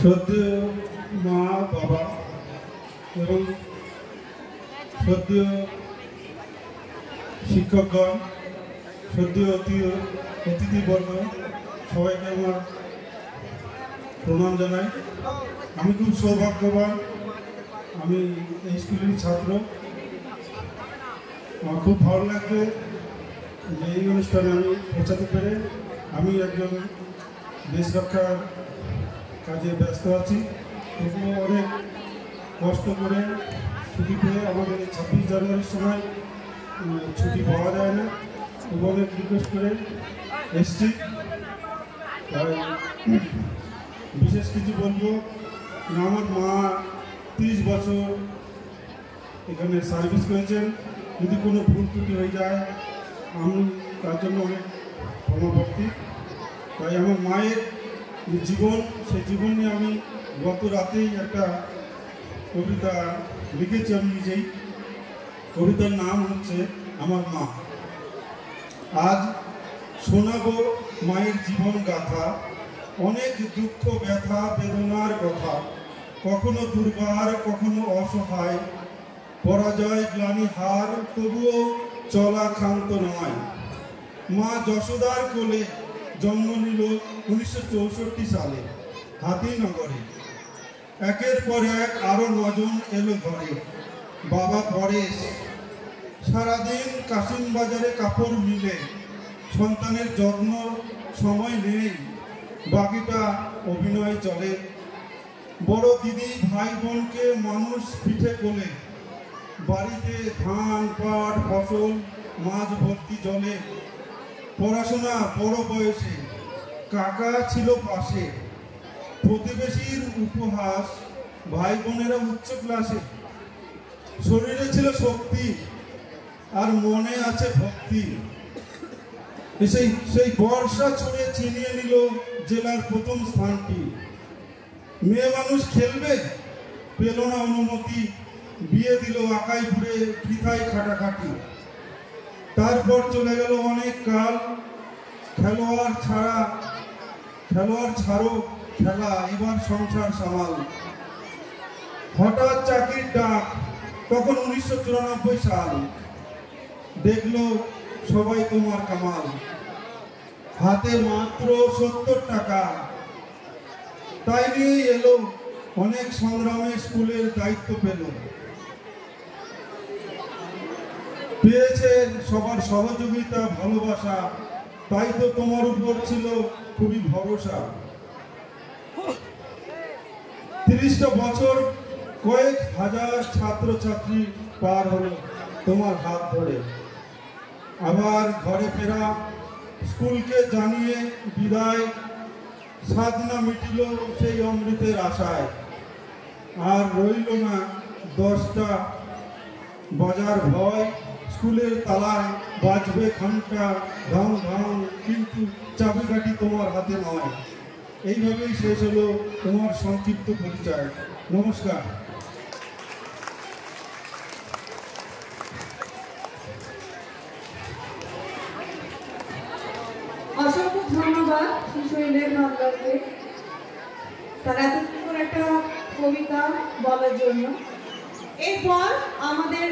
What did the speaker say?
শ্রদ্ধেয় মা বাবা এবং শ্রদ্ধেয় শিক্ষকগণ, শ্রদ্ধেয় অতিথিবর্গ, সবাইকে আমার প্রণাম জানাই। আমি খুব সৌভাগ্যবান, আমি এই স্কুলের ছাত্র। আমার খুব ভালো লাগছে যে এই অনুষ্ঠানে আমি পৌঁছাতে পেরে। আমি একজন দেশ রক্ষার কাজে ব্যস্ত আছি, তবুও অনেক কষ্ট করে ছুটি পেয়ে আমাদের 26 জানুয়ারির সময় ছুটি পাওয়া যায় না, তবু অনেক রিকোয়েস্ট করে এসছি। তাই বিশেষ কিছু বলবো না, আমার মা 30 বছর এখানে সার্ভিস করেছেন। যদি কোনো ভুল ত্রুটি হয়ে যায় আমি তার জন্য অনেক ক্ষমাপ্রার্থী। তাই আমার মায়ের যে জীবন, সেই জীবন নিয়ে আমি গত রাতেই একটা কবিতা লিখেছি আমি নিজেই। কবিতার নাম হচ্ছে আমার মা। আজ শোনাবো মায়ের জীবন গাথা, অনেক দুঃখ ব্যথা বেদনার কথা, কখনো দুর্বার কখনো অসহায়, পরাজয় গ্লানি হার তবুও চলা ক্ষান্ত নয়। মা যশোদার কোলে জন্ম নিল 1964 সালে হাতিনগরে। একের পর এক আরো 9 জন এলো ঘরে। বাবা পরেশ সারাদিন কাশিম বাজারে কাপড় মিলে, সন্তানের যত্ন সময় নেই, বাকিটা অভিনয় চলে। বড় দিদি ভাই বোনকে মানুষ পিঠে কোলে, বাড়িতে ধান পাট ফসল মাছ ভর্তি জলে। পড়াশোনা বড় বয়সে, কাকা ছিল পাশে, প্রতিবেশীর উপহাস, ভাই বোনেরা উচ্চ ক্লাসে। শরীরে ছিল শক্তি আর মনে আছে ভক্তি। সেই বর্ষা ছুঁড়ে ছিনিয়ে নিল জেলার প্রথম স্থানটি। মেয়ে মানুষ খেলবে, পেল না অনুমতি, বিয়ে দিল আকাইপুরে বৃথায় খাটাখাটি। তারপর চলে গেল অনেক কাল, খেলোয়াড় ছাড়ো খেলা, এবার সংসার সামাল। হঠাৎ চাকরির ডাক, তখন 1994 সাল। দেখলো সবাই তোমার কামাল, হাতে মাত্র 70 টাকা। তাই নিয়ে এলো অনেক সংগ্রামে স্কুলের দায়িত্ব পেয়েছে সবার সহযোগিতা ভালোবাসা, তাই তো তোমার উপর ছিল খুবই ভরসা। 30টা বছর কয়েক হাজার ছাত্রছাত্রী পার হলো তোমার হাত ধরে। আবার ঘরে ফেরা, স্কুলকে জানিয়ে বিদায়, সাধনা মিটিল সেই অমৃতের আশায়। আর রইল না 10টা বাজার ভয়, স্কুলের তালায় বাজবে ঘন্টা ঢং ঢং, কিন্তু চাবিকাঠি তোমার হাতে নয়। এইভাবেই শেষ হলো তোমার সংক্ষিপ্ত পরিচয়। নমস্কার। অসংখ্য ধন্যবাদ শিশুদের নন্দকে তারা এত সুন্দর একটা কবিতা বলার জন্য। এরপর আমাদের